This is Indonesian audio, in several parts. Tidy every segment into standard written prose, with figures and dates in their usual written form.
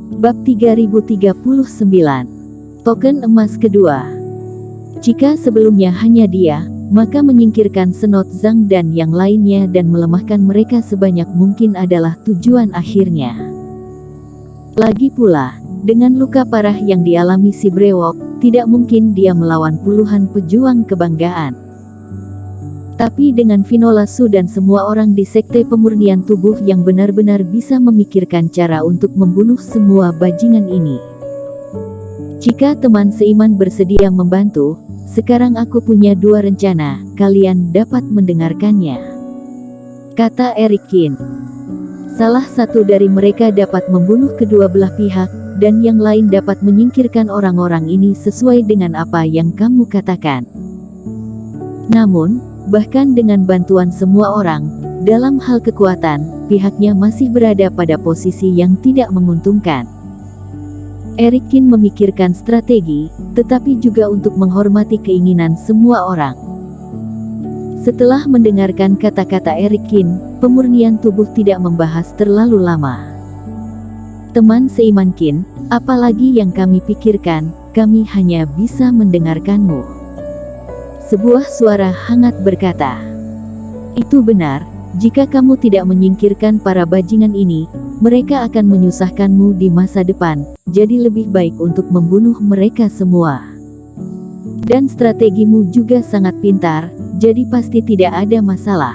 Bab 3039. Token emas kedua. Jika sebelumnya hanya dia, maka menyingkirkan Senot Zhang dan yang lainnya dan melemahkan mereka sebanyak mungkin adalah tujuan akhirnya. Lagi pula, dengan luka parah yang dialami si brewok, tidak mungkin dia melawan puluhan pejuang kebanggaan. Tapi dengan Vinola Su dan semua orang di Sekte Pemurnian Tubuh yang benar-benar bisa memikirkan cara untuk membunuh semua bajingan ini. Jika teman seiman bersedia membantu, sekarang aku punya dua rencana, kalian dapat mendengarkannya, kata Eric Qin. Salah satu dari mereka dapat membunuh kedua belah pihak, dan yang lain dapat menyingkirkan orang-orang ini sesuai dengan apa yang kamu katakan. Namun, bahkan dengan bantuan semua orang, dalam hal kekuatan, pihaknya masih berada pada posisi yang tidak menguntungkan. Eric Qin memikirkan strategi, tetapi juga untuk menghormati keinginan semua orang. Setelah mendengarkan kata-kata Eric Qin, pemurnian tubuh tidak membahas terlalu lama. Teman seiman Qin, apalagi yang kami pikirkan, kami hanya bisa mendengarkanmu. Sebuah suara hangat berkata, "Itu benar, jika kamu tidak menyingkirkan para bajingan ini, mereka akan menyusahkanmu di masa depan, jadi lebih baik untuk membunuh mereka semua. Dan strategimu juga sangat pintar, jadi pasti tidak ada masalah.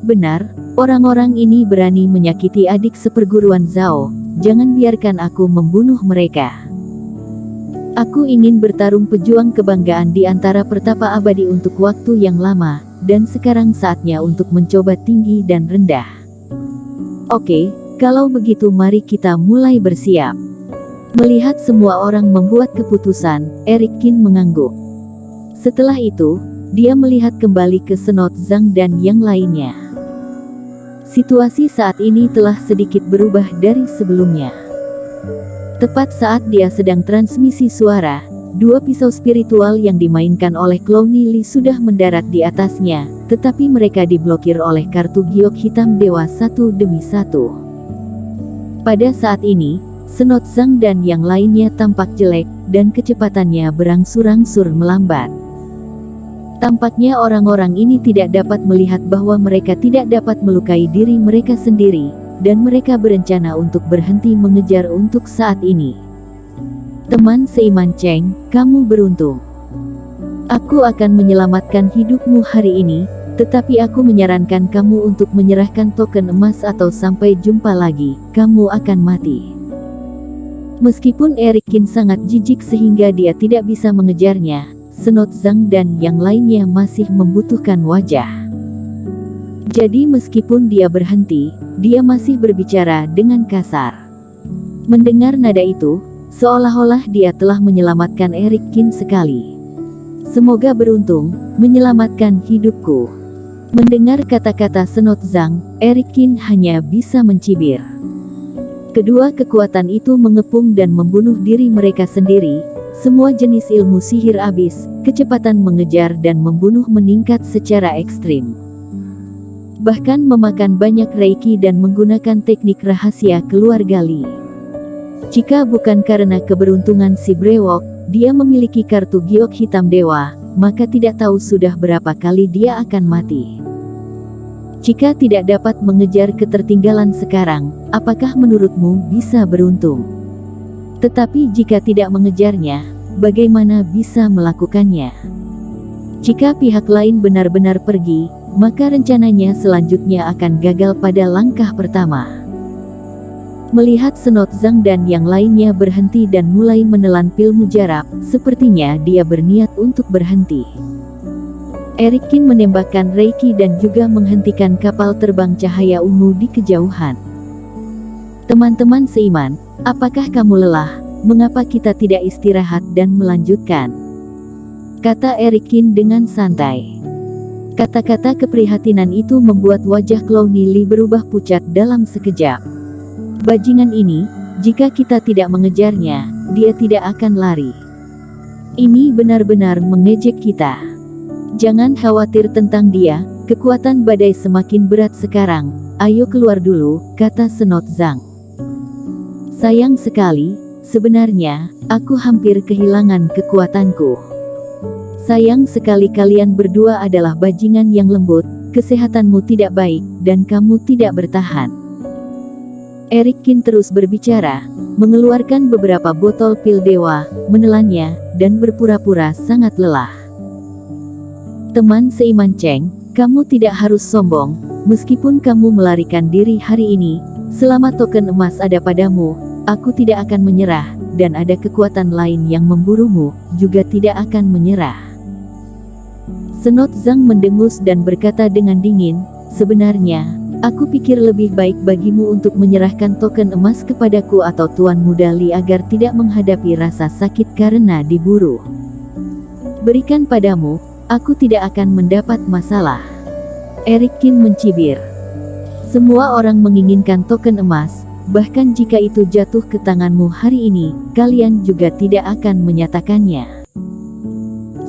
Benar, orang-orang ini berani menyakiti adik seperguruan Zhao, jangan biarkan aku membunuh mereka. Aku ingin bertarung pejuang kebanggaan di antara pertapa abadi untuk waktu yang lama, dan sekarang saatnya untuk mencoba tinggi dan rendah. Oke, kalau begitu mari kita mulai bersiap." Melihat semua orang membuat keputusan, Eric Qin mengangguk. Setelah itu, dia melihat kembali ke Senot Zhang dan yang lainnya. Situasi saat ini telah sedikit berubah dari sebelumnya. Tepat saat dia sedang transmisi suara, dua pisau spiritual yang dimainkan oleh Clowny Li sudah mendarat di atasnya, tetapi mereka diblokir oleh kartu giok hitam dewa satu demi satu. Pada saat ini, Senot Zhang dan yang lainnya tampak jelek, dan kecepatannya berangsur-angsur melambat. Tampaknya orang-orang ini tidak dapat melihat bahwa mereka tidak dapat melukai diri mereka sendiri, dan mereka berencana untuk berhenti mengejar untuk saat ini. Teman seiman Cheng, kamu beruntung. Aku akan menyelamatkan hidupmu hari ini, tetapi aku menyarankan kamu untuk menyerahkan token emas atau sampai jumpa lagi, kamu akan mati. Meskipun Eric Qin sangat jijik sehingga dia tidak bisa mengejarnya, Senot Zhang dan yang lainnya masih membutuhkan wajah. Jadi meskipun dia berhenti, dia masih berbicara dengan kasar. Mendengar nada itu, seolah-olah dia telah menyelamatkan Eric Qin sekali. "Semoga beruntung, menyelamatkan hidupku." Mendengar kata-kata Senot Zhang, Eric Qin hanya bisa mencibir. Kedua kekuatan itu mengepung dan membunuh diri mereka sendiri. Semua jenis ilmu sihir abis, kecepatan mengejar dan membunuh meningkat secara ekstrim. Bahkan memakan banyak reiki dan menggunakan teknik rahasia keluarga Li. Jika bukan karena keberuntungan si brewok, dia memiliki kartu giok hitam dewa, maka tidak tahu sudah berapa kali dia akan mati. Jika tidak dapat mengejar ketertinggalan sekarang, apakah menurutmu bisa beruntung? Tetapi jika tidak mengejarnya, bagaimana bisa melakukannya? Jika pihak lain benar-benar pergi, maka rencananya selanjutnya akan gagal pada langkah pertama. Melihat Senot Zhang dan yang lainnya berhenti dan mulai menelan pil mujarab, sepertinya dia berniat untuk berhenti. Eric Qin menembakkan reiki dan juga menghentikan kapal terbang cahaya ungu di kejauhan. Teman-teman seiman, apakah kamu lelah? Mengapa kita tidak istirahat dan melanjutkan? Kata Eric Qin dengan santai. Kata-kata keprihatinan itu membuat wajah Clowny Li berubah pucat dalam sekejap. Bajingan ini, jika kita tidak mengejarnya, dia tidak akan lari. Ini benar-benar mengejek kita. Jangan khawatir tentang dia, kekuatan badai semakin berat sekarang, ayo keluar dulu, kata Senot Zhang. Sayang sekali, sebenarnya, aku hampir kehilangan kekuatanku. Sayang sekali kalian berdua adalah bajingan yang lembut, kesehatanmu tidak baik, dan kamu tidak bertahan. Eric Kin terus berbicara, mengeluarkan beberapa botol pil dewa, menelannya, dan berpura-pura sangat lelah. Teman seiman Cheng, kamu tidak harus sombong, meskipun kamu melarikan diri hari ini, selama token emas ada padamu, aku tidak akan menyerah, dan ada kekuatan lain yang memburumu, juga tidak akan menyerah. Senot Zhang mendengus dan berkata dengan dingin, sebenarnya, aku pikir lebih baik bagimu untuk menyerahkan token emas kepadaku atau Tuan Muda Li agar tidak menghadapi rasa sakit karena diburu. Berikan padamu, aku tidak akan mendapat masalah. Eric Kin mencibir. Semua orang menginginkan token emas, bahkan jika itu jatuh ke tanganmu hari ini, kalian juga tidak akan menyatakannya.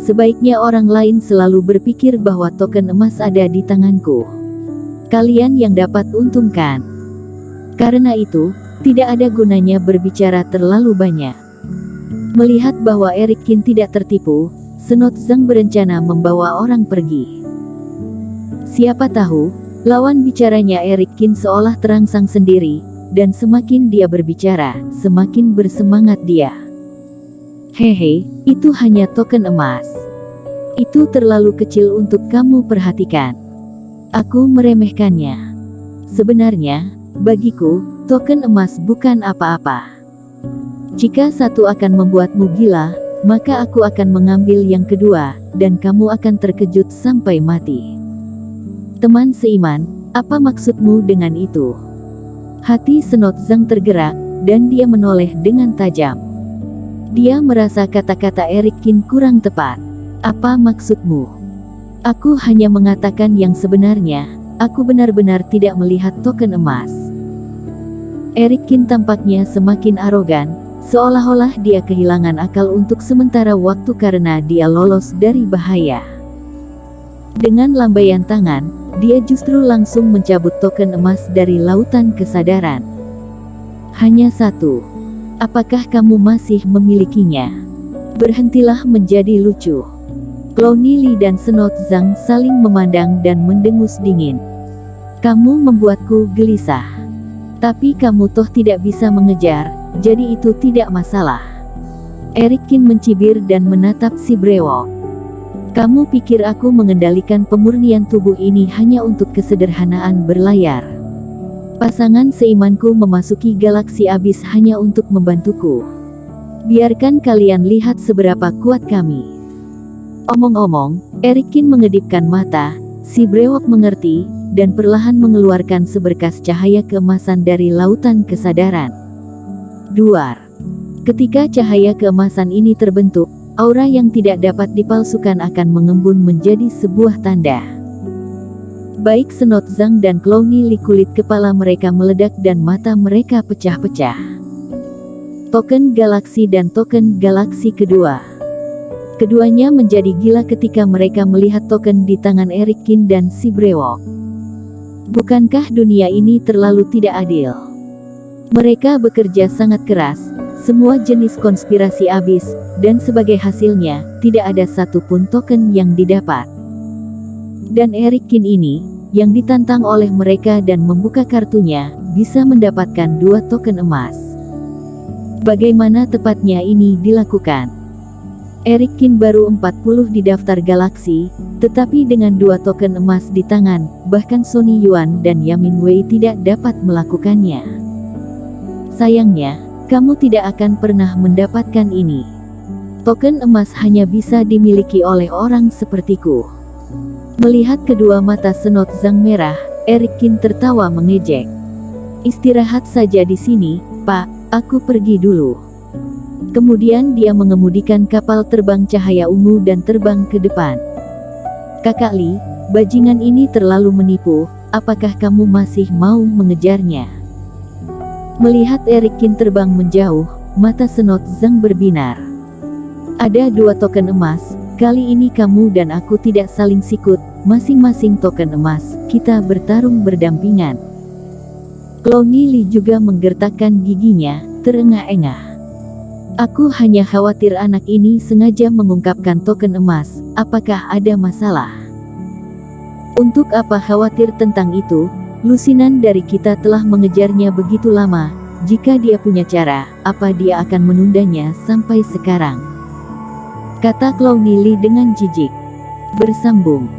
Sebaiknya orang lain selalu berpikir bahwa token emas ada di tanganku. Kalian yang dapat untungkan. Karena itu, tidak ada gunanya berbicara terlalu banyak. Melihat bahwa Eric Kin tidak tertipu, Senot Zhang berencana membawa orang pergi. Siapa tahu, lawan bicaranya Eric Kin seolah terangsang sendiri, dan semakin dia berbicara, semakin bersemangat dia. Hehe, itu hanya token emas. Itu terlalu kecil untuk kamu perhatikan. Aku meremehkannya. Sebenarnya, bagiku, token emas bukan apa-apa. Jika satu akan membuatmu gila, maka aku akan mengambil yang kedua, dan kamu akan terkejut sampai mati. Teman seiman, apa maksudmu dengan itu? Hati Senot Zhang tergerak, dan dia menoleh dengan tajam. Dia merasa kata-kata Eric Kin kurang tepat. Apa maksudmu? Aku hanya mengatakan yang sebenarnya, aku benar-benar tidak melihat token emas. Eric Kin tampaknya semakin arogan, seolah-olah dia kehilangan akal untuk sementara waktu karena dia lolos dari bahaya. Dengan lambaian tangan, dia justru langsung mencabut token emas dari lautan kesadaran. Hanya satu. Apakah kamu masih memilikinya? Berhentilah menjadi lucu. Clowny Li dan Senot Zhang saling memandang dan mendengus dingin. Kamu membuatku gelisah. Tapi kamu toh tidak bisa mengejar, jadi itu tidak masalah. Eric Kin mencibir dan menatap si brewok. Kamu pikir aku mengendalikan pemurnian tubuh ini hanya untuk kesederhanaan berlayar? Pasangan seimanku memasuki galaksi abis hanya untuk membantuku. Biarkan kalian lihat seberapa kuat kami. Omong-omong, Eric Kin mengedipkan mata, si brewok mengerti, dan perlahan mengeluarkan seberkas cahaya keemasan dari lautan kesadaran. Duar. Ketika cahaya keemasan ini terbentuk, aura yang tidak dapat dipalsukan akan mengembun menjadi sebuah tanda. Baik Senot Zhang dan Clowny Li kulit kepala mereka meledak dan mata mereka pecah-pecah. Token galaksi dan token galaksi kedua. Keduanya menjadi gila ketika mereka melihat token di tangan Eric Kin dan si brewok. Bukankah dunia ini terlalu tidak adil? Mereka bekerja sangat keras, semua jenis konspirasi abis, dan sebagai hasilnya, tidak ada satupun token yang didapat. Dan Eric Kin ini, yang ditantang oleh mereka dan membuka kartunya, bisa mendapatkan 2 token emas. Bagaimana tepatnya ini dilakukan? Eric Kin baru 40 di daftar galaksi, tetapi dengan 2 token emas di tangan, bahkan Sonny Yuan dan Yamin Wei tidak dapat melakukannya. Sayangnya, kamu tidak akan pernah mendapatkan ini. Token emas hanya bisa dimiliki oleh orang sepertiku. Melihat kedua mata Senot Zhang merah, Eric Kin tertawa mengejek. Istirahat saja di sini, Pak, aku pergi dulu. Kemudian dia mengemudikan kapal terbang cahaya ungu dan terbang ke depan. Kakak Li, bajingan ini terlalu menipu, apakah kamu masih mau mengejarnya? Melihat Eric Kin terbang menjauh, mata Senot Zhang berbinar. Ada 2 token emas, kali ini kamu dan aku tidak saling sikut, masing-masing token emas, kita bertarung berdampingan. Clowny Li juga menggertakkan giginya, terengah-engah. Aku hanya khawatir anak ini sengaja mengungkapkan token emas. Apakah ada masalah? Untuk apa khawatir tentang itu? Lusinan dari kita telah mengejarnya begitu lama. Jika dia punya cara, apa dia akan menundanya sampai sekarang? Kata Clowney Lee dengan jijik. Bersambung.